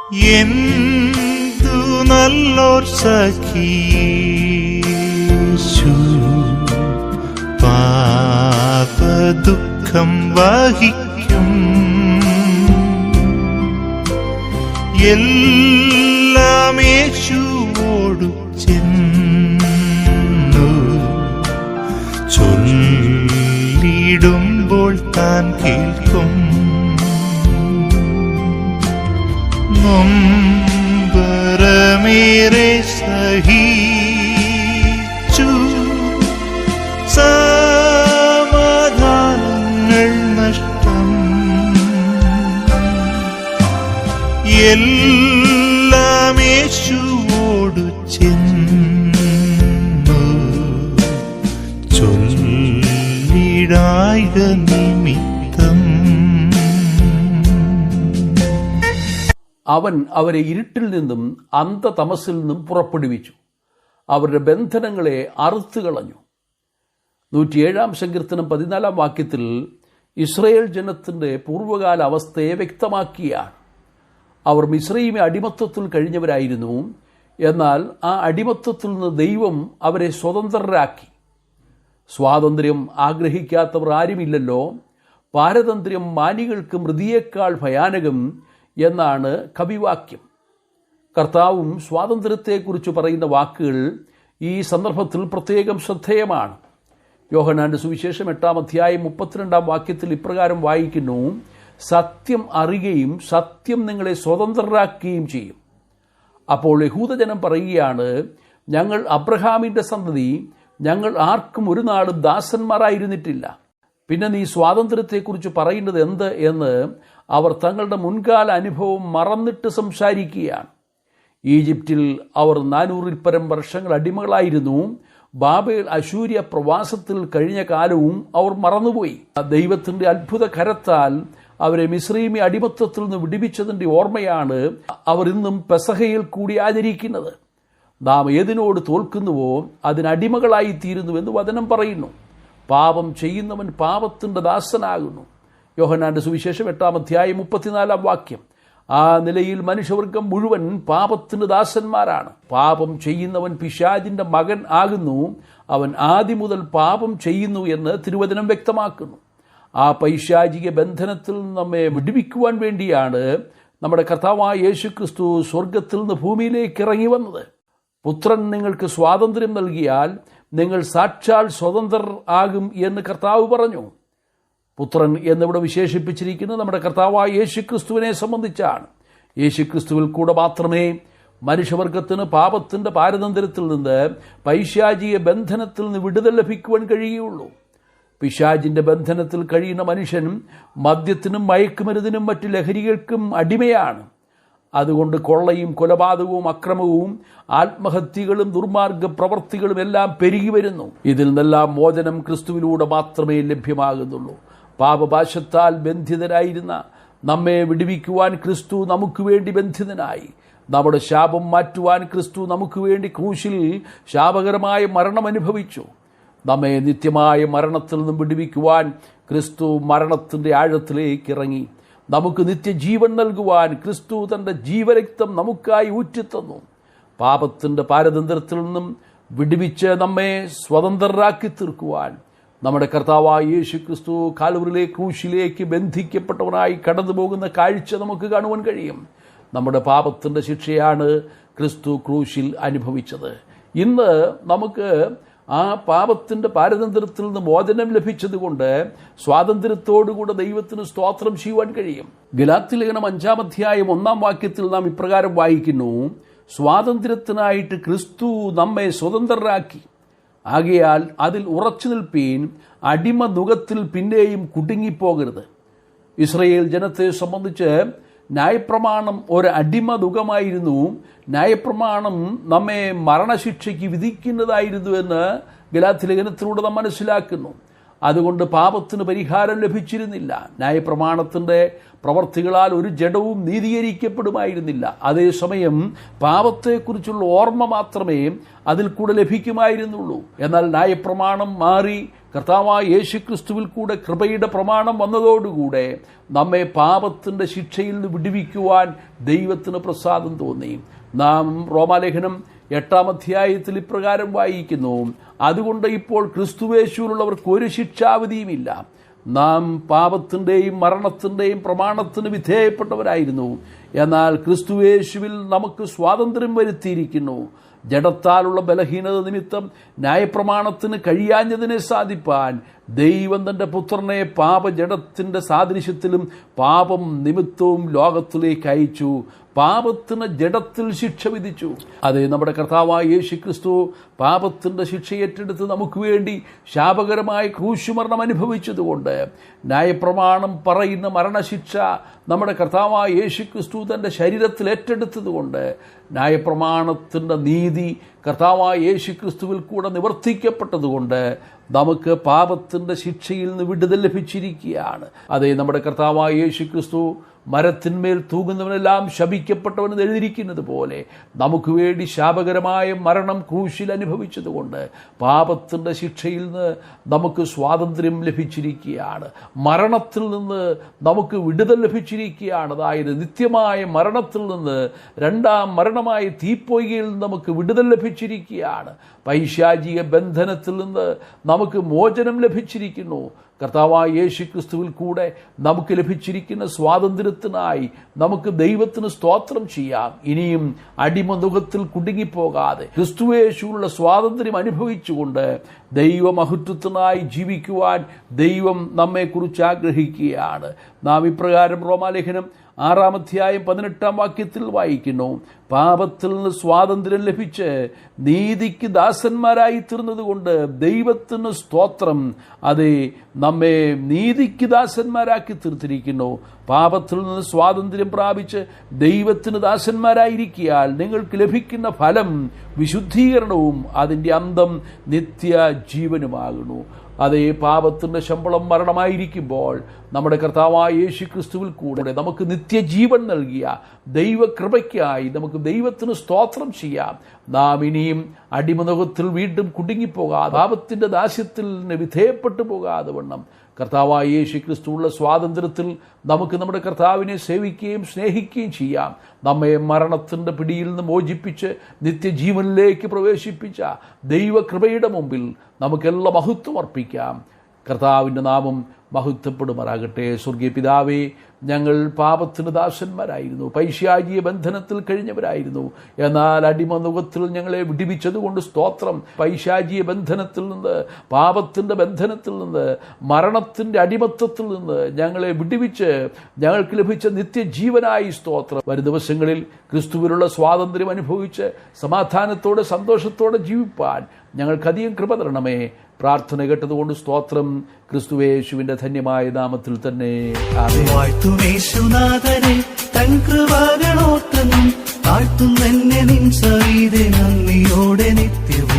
എന്തു നല്ലോർ സഖീശു പാപദുഃഖം വഹിക്കും. എല്ലാം യേശുവോടു ചെന്നു ചൊല്ലിടുമ്പോൾ താൻ കേൾക്കും. നൊമ്പരമേറെ സഹിച്ചു സമാധാനങ്ങൾ നഷ്ടം. എല്ലാം യേശുവോടു ചെന്നു ചൊല്ലിടായിക നിമിത്തം. അവൻ അവരെ ഇരുട്ടിൽ നിന്നും അന്ധതമസിൽ നിന്നും പുറപ്പെടുവിച്ചു, അവരുടെ ബന്ധനങ്ങളെ അറുത്തു കളഞ്ഞു. 107 സങ്കീർത്തനം 14 വാക്യത്തിൽ ഇസ്രയേൽ ജനത്തിൻ്റെ പൂർവ്വകാല അവസ്ഥയെ വ്യക്തമാക്കിയാണ്. അവർ മിസ്രയീമെ അടിമത്തത്തിൽ കഴിഞ്ഞവരായിരുന്നു. എന്നാൽ ആ അടിമത്തത്തിൽ നിന്ന് ദൈവം അവരെ സ്വതന്ത്രരാക്കി. സ്വാതന്ത്ര്യം ആഗ്രഹിക്കാത്തവർ ആരുമില്ലല്ലോ. പാരതന്ത്ര്യം മാനികൾക്ക് മൃതിയേക്കാൾ ഭയാനകം എന്നാണ് കവിവാക്യം. കർത്താവും സ്വാതന്ത്ര്യത്തെക്കുറിച്ച് പറയുന്ന വാക്കുകൾ ഈ സന്ദർഭത്തിൽ പ്രത്യേകം ശ്രദ്ധേയമാണ്. യോഹന്നാന്റെ സുവിശേഷം 8 അധ്യായം 32 വാക്യത്തിൽ ഇപ്രകാരം വായിക്കുന്നു: സത്യം അറിയുകയും സത്യം നിങ്ങളെ സ്വതന്ത്രരാക്കുകയും ചെയ്യും. അപ്പോൾ യഹൂദജനം പറയുകയാണ്, ഞങ്ങൾ അബ്രഹാമിൻ്റെ സന്തതി, ഞങ്ങൾ ആർക്കും ഒരു നാളും ദാസന്മാരായിരുന്നിട്ടില്ല. പിന്നെ നീ സ്വാതന്ത്ര്യത്തെക്കുറിച്ച് പറയുന്നത് എന്ത് എന്ന് അവർ തങ്ങളുടെ മുൻകാല അനുഭവം മറന്നിട്ട് സംസാരിക്കുകയാണ്. ഈജിപ്തിൽ അവർ 400 പരം വർഷങ്ങൾ അടിമകളായിരുന്നു. ബാബേൽ അശൂര്യ പ്രവാസത്തിൽ കഴിഞ്ഞ കാലവും അവർ മറന്നുപോയി. ദൈവത്തിൻ്റെ അത്ഭുത കരത്താൽ അവരെ മിസ്രയീമി അടിമത്തത്തിൽ നിന്ന് വിടുവിച്ചതിൻ്റെ ഓർമ്മയാണ് അവർ ഇന്നും പെസഹയിൽ കൂടി ആചരിക്കുന്നത്. നാം ഏതിനോട് തോൽക്കുന്നുവോ അതിനടിമകളായി തീരുന്നുവെന്ന് വചനം പറയുന്നു. പാപം ചെയ്യുന്നവൻ പാപത്തിൻ്റെ ദാസനാകുന്നു. യോഹന്നാന്റെ സുവിശേഷം 8 അധ്യായം 34 വാക്യം. ആ നിലയിൽ മനുഷ്യവർഗം മുഴുവൻ പാപത്തിന് ദാസന്മാരാണ്. പാപം ചെയ്യുന്നവൻ പിശാചിന്റെ മകൻ ആകുന്നു. അവൻ ആദ്യം മുതൽ പാപം ചെയ്യുന്നു എന്ന് തിരുവചനം വ്യക്തമാക്കുന്നു. ആ പൈശാചിക ബന്ധനത്തിൽ നമ്മെ വിടുവിക്കുവാൻ വേണ്ടിയാണ് നമ്മുടെ കർത്താവായ യേശുക്രിസ്തു സ്വർഗത്തിൽ നിന്ന് ഭൂമിയിലേക്ക് ഇറങ്ങി വന്നത്. പുത്രൻ നിങ്ങൾക്ക് സ്വാതന്ത്ര്യം നൽകിയാൽ നിങ്ങൾ സാക്ഷാൽ സ്വതന്ത്രർ ആകും എന്ന് കർത്താവ് പറഞ്ഞു. പുത്രൻ എന്നിവിടെ വിശേഷിപ്പിച്ചിരിക്കുന്നത് നമ്മുടെ കർത്താവായ യേശുക്രിസ്തുവിനെ സംബന്ധിച്ചാണ്. യേശുക്രിസ്തുവിൽ കൂടെ മാത്രമേ മനുഷ്യവർഗത്തിന് പാപത്തിൻ്റെ പാരതന്ത്ര്യത്തിൽ നിന്ന്, പൈശാചിക ബന്ധനത്തിൽ നിന്ന് വിടുതൽ ലഭിക്കുവാൻ കഴിയുകയുള്ളൂ. പിശാചിൻ്റെ ബന്ധനത്തിൽ കഴിയുന്ന മനുഷ്യൻ മദ്യത്തിനും മയക്കുമരുന്നിനും മറ്റു ലഹരികൾക്കും അടിമയാണ്. അതുകൊണ്ട് കൊള്ളയും കൊലപാതകവും അക്രമവും ആത്മഹത്യകളും ദുർമാർഗ പ്രവർത്തികളും എല്ലാം പെരുകി വരുന്നു. ഇതിൽ നിന്നെല്ലാം മോചനം ക്രിസ്തുവിലൂടെ മാത്രമേ ലഭ്യമാകുന്നുള്ളൂ. പാപപാശത്താൽ ബന്ധിതരായിരുന്ന നമ്മെ വിടുവിക്കുവാൻ ക്രിസ്തു നമുക്ക് വേണ്ടി ബന്ധിതനായി. നമ്മുടെ ശാപം മാറ്റുവാൻ ക്രിസ്തു നമുക്ക് വേണ്ടി ക്രൂശിൽ ശാപകരമായ മരണം അനുഭവിച്ചു. നമ്മെ നിത്യമായ മരണത്തിൽ നിന്നും വിടുവിക്കുവാൻ ക്രിസ്തു മരണത്തിൻ്റെ ആഴത്തിലേക്ക് ഇറങ്ങി. നമുക്ക് നിത്യജീവൻ നൽകുവാൻ ക്രിസ്തു തൻ്റെ ജീവരക്തം നമുക്കായി ഊറ്റിത്തന്നു. പാപത്തിൻ്റെ പാരതന്ത്ര്യത്തിൽ നിന്നും വിടുവിച്ച് നമ്മെ സ്വതന്ത്രരാക്കി തീർക്കുവാൻ നമ്മുടെ കർത്താവായ യേശു ക്രിസ്തു കാൽവരിയിലെ ക്രൂശിലേക്ക് ബന്ധിക്കപ്പെട്ടവനായി കടന്നു പോകുന്ന കാഴ്ച നമുക്ക് കാണുവാൻ കഴിയും. നമ്മുടെ പാപത്തിൻ്റെ ശിക്ഷയാണ് ക്രിസ്തു ക്രൂശിൽ അനുഭവിച്ചത്. ഇന്ന് നമുക്ക് ആ പാപത്തിൻ്റെ പാരതന്ത്ര്യത്തിൽ നിന്ന് മോചനം ലഭിച്ചതുകൊണ്ട് സ്വാതന്ത്ര്യത്തോടുകൂടെ ദൈവത്തിന് സ്തോത്രം ചെയ്യുവാൻ കഴിയും. ഗലാത്യ ലേഖനം 5 അധ്യായം 1 വാക്യത്തിൽ നാം ഇപ്രകാരം വായിക്കുന്നു: സ്വാതന്ത്ര്യത്തിനായിട്ട് ക്രിസ്തു നമ്മെ സ്വതന്ത്രരാക്കി. ആകയാൽ അതിൽ ഉറച്ചു നിൽപ്പീൻ, അടിമ നുകത്തിൽ പിന്നെയും കുടുങ്ങിപ്പോകരുത്. ഇസ്രയേൽ ജനത്തെ സംബന്ധിച്ച് ന്യായപ്രമാണം ഒരു അടിമ നുകമായിരുന്നു. ന്യായപ്രമാണം നമ്മെ മരണശിക്ഷയ്ക്ക് വിധിക്കുന്നതായിരുന്നു എന്ന് ഗലാത്യ ലേഖനത്തിലൂടെ നാം മനസ്സിലാക്കുന്നു. അതുകൊണ്ട് പാപത്തിന് പരിഹാരം ലഭിച്ചിരുന്നില്ല. ന്യായപ്രമാണത്തിൻ്റെ പ്രവർത്തികളാൽ ഒരു ജഡവും നീതീകരിക്കപ്പെടുമായിരുന്നില്ല. അതേസമയം പാപത്തെക്കുറിച്ചുള്ള ഓർമ്മ മാത്രമേ അതിൽ കൂടെ ലഭിക്കുമായിരുന്നുള്ളൂ. എന്നാൽ ന്യായപ്രമാണം മാറി കർത്താവായ യേശുക്രിസ്തുവിൽ കൂടെ കൃപയുടെ പ്രമാണം വന്നതോടുകൂടെ നമ്മെ പാപത്തിൻ്റെ ശിക്ഷയിൽ നിന്ന് വിടുവിക്കുവാൻ ദൈവത്തിന് പ്രസാദം തോന്നി. നാം റോമാലേഖനം 8-ാം അധ്യായത്തിൽ ഇപ്രകാരം വായിക്കുന്നു, അതുകൊണ്ട് ഇപ്പോൾ ക്രിസ്തുവേശുവിലുള്ളവർക്ക് ഒരു ശിക്ഷാവിധിയുമില്ല. നാം പാപത്തിൻ്റെയും മരണത്തിൻ്റെയും പ്രമാണത്തിന് വിധേയപ്പെട്ടവരായിരുന്നു, എന്നാൽ ക്രിസ്തുവേശുവിൽ നമുക്ക് സ്വാതന്ത്ര്യം വരുത്തിയിരിക്കുന്നു. ജഡത്താലുള്ള ബലഹീനത നിമിത്തം ന്യായപ്രമാണത്തിന് കഴിയാഞ്ഞതിനെ സാധിപ്പാൻ ദൈവം തൻ്റെ പുത്രനെ പാപജഡത്തിൻ്റെ സാദൃശ്യത്തിലും പാപം നിമിത്തവും ലോകത്തിലേക്ക് അയച്ചു. പാപത്തിന് ജഡത്തിൽ ശിക്ഷ വിധിച്ചു. അതെ, നമ്മുടെ കർത്താവായ യേശുക്രിസ്തു പാപത്തിൻ്റെ ശിക്ഷ ഏറ്റെടുത്ത് നമുക്ക് വേണ്ടി ശാപകരമായ ക്രൂശുമരണം അനുഭവിച്ചതുകൊണ്ട് ന്യായപ്രമാണം പറയുന്ന മരണശിക്ഷ നമ്മുടെ കർത്താവായ യേശുക്രിസ്തു തൻ്റെ ശരീരത്തിൽ ഏറ്റെടുത്തതുകൊണ്ട് ന്യായപ്രമാണത്തിൻ്റെ നീതി കർത്താവായ യേശുക്രിസ്തുവിൽ കൂടെ നിവർത്തിക്കപ്പെട്ടതുകൊണ്ട് നമുക്ക് പാപത്തിൻ്റെ ശിക്ഷയിൽ നിന്ന് വിടുതൽ ലഭിച്ചിരിക്കുകയാണ്. അതെ, നമ്മുടെ കർത്താവായ യേശുക്രിസ്തു മരത്തിന്മേൽ തൂങ്ങുന്നവനെല്ലാം ശപിക്കപ്പെട്ടവനെന്ന് എഴുതിയിരിക്കുന്നത് പോലെ നമുക്ക് വേണ്ടി ശാപകരമായ മരണം ക്രൂശിൽ അനുഭവിച്ചതുകൊണ്ട് പാപത്തിൻ്റെ ശിക്ഷയിൽ നിന്ന് നമുക്ക് സ്വാതന്ത്ര്യം ലഭിച്ചിരിക്കുകയാണ്. മരണത്തിൽ നിന്ന് നമുക്ക് വിടുതൽ ലഭിച്ചിരിക്കുകയാണ്. അതായത് നിത്യമായ മരണത്തിൽ നിന്ന് രണ്ടാം മരണമായ തീപ്പൊയ്കയിൽ നിന്ന് നമുക്ക് വിടുതൽ ലഭിച്ചിരിക്കുകയാണ്. പൈശാചിക ബന്ധനത്തിൽ നിന്ന് നമുക്ക് മോചനം ലഭിച്ചിരിക്കുന്നു. കർത്താവായ യേശുക്രിസ്തുവിൽ കൂടെ നമുക്ക് ലഭിച്ചിരിക്കുന്ന സ്വാതന്ത്ര്യത്തിനായി നമുക്ക് ദൈവത്തിന് സ്തോത്രം ചെയ്യാം. ഇനിയും അടിമനുഖത്തിൽ കുടുങ്ങിപ്പോകാതെ ക്രിസ്തുയേശുവിലുള്ള സ്വാതന്ത്ര്യം അനുഭവിച്ചുകൊണ്ട് ദൈവമഹത്വത്തിനായി ജീവിക്കുവാൻ ദൈവം നമ്മെക്കുറിച്ച് ആഗ്രഹിക്കുകയാണ്. നാം ഇപ്രകാരം റോമാലേഖനം 6-ാം അധ്യായം 18-ാം വാക്യത്തിൽ വായിക്കുന്നു, പാപത്തിൽ നിന്ന് സ്വാതന്ത്ര്യം ലഭിച്ച് നീതിക്ക് ദാസന്മാരായി തീർന്നതുകൊണ്ട് ദൈവത്തിന് സ്തോത്രം. അതെ, നമ്മെ നീതിക്ക് ദാസന്മാരാക്കി തീർത്തിരിക്കുന്നു. പാപത്തിൽ നിന്ന് സ്വാതന്ത്ര്യം പ്രാപിച്ച് ദൈവത്തിന് ദാസന്മാരായിരിക്കിയാൽ നിങ്ങൾക്ക് ലഭിക്കുന്ന ഫലം വിശുദ്ധീകരണവും അതിൻ്റെ അന്തം നിത്യജീവനുമാകുന്നു. അതേ, പാപത്തിൻ്റെ ശമ്പളം മരണമായിരിക്കുമ്പോൾ നമ്മുടെ കർത്താവായ യേശുക്രിസ്തുവിൽ കൂടെ നമുക്ക് നിത്യജീവൻ നൽകിയ ദൈവകൃപയ്ക്കായി നമുക്ക് ദൈവത്തിന് സ്തോത്രം ചെയ്യാം. നാം ഇനിയും അടിമനുഖത്തിൽ വീണ്ടും കുടുങ്ങിപ്പോകാതെ പാപത്തിൻ്റെ ദാസ്യത്തിൽ വിധേയപ്പെട്ടു പോകാതെ വണ്ണം കർത്താവായ യേശുക്രിസ്തുവുള്ള സ്വാതന്ത്ര്യത്തിൽ നമുക്ക് നമ്മുടെ കർത്താവിനെ സേവിക്കുകയും സ്നേഹിക്കുകയും ചെയ്യാം. നമ്മെ മരണത്തിൻ്റെ പിടിയിൽ നിന്ന് മോചിപ്പിച്ച് നിത്യജീവനിലേക്ക് പ്രവേശിപ്പിച്ച ദൈവകൃപയുടെ മുമ്പിൽ നമുക്കെല്ലാം മഹത്വം അർപ്പിക്കാം. കർത്താവിൻ്റെ നാമം മഹത്വപ്പെടുമാറാകട്ടെ. സ്വർഗീയ പിതാവേ, ഞങ്ങൾ പാപത്തിന് ദാസന്മാരായിരുന്നു, പൈശാചിക ബന്ധനത്തിൽ കഴിഞ്ഞവരായിരുന്നു. എന്നാൽ അടിമനുഖത്തിൽ ഞങ്ങളെ വിടുവിച്ചതുകൊണ്ട് സ്തോത്രം. പൈശാചിക ബന്ധനത്തിൽ നിന്ന്, പാപത്തിൻ്റെ ബന്ധനത്തിൽ നിന്ന്, മരണത്തിൻ്റെ അടിമത്തത്തിൽ നിന്ന് ഞങ്ങളെ വിടുവിച്ച് ഞങ്ങൾക്ക് ലഭിച്ച നിത്യജീവനായി സ്തോത്രം. വരും ദിവസങ്ങളിൽ ക്രിസ്തുവിലുള്ള സ്വാതന്ത്ര്യം അനുഭവിച്ച് സമാധാനത്തോടെ സന്തോഷത്തോടെ ജീവിപ്പാൻ ഞങ്ങൾക്കധികം കൃപ തരണമേ. പ്രാർത്ഥന കേട്ടതുകൊണ്ട് സ്തോത്രം. ക്രിസ്തുയേശുവിന്റെ ധന്യമായ നാമത്തിൽ തന്നെ യേശുനാഥനെ തൻ കൃപകളോർത്തെന്നും താഴ്ത്തുന്നെന്നെ നിൻ സവിധേ നന്ദിയോടെ നിത്യവും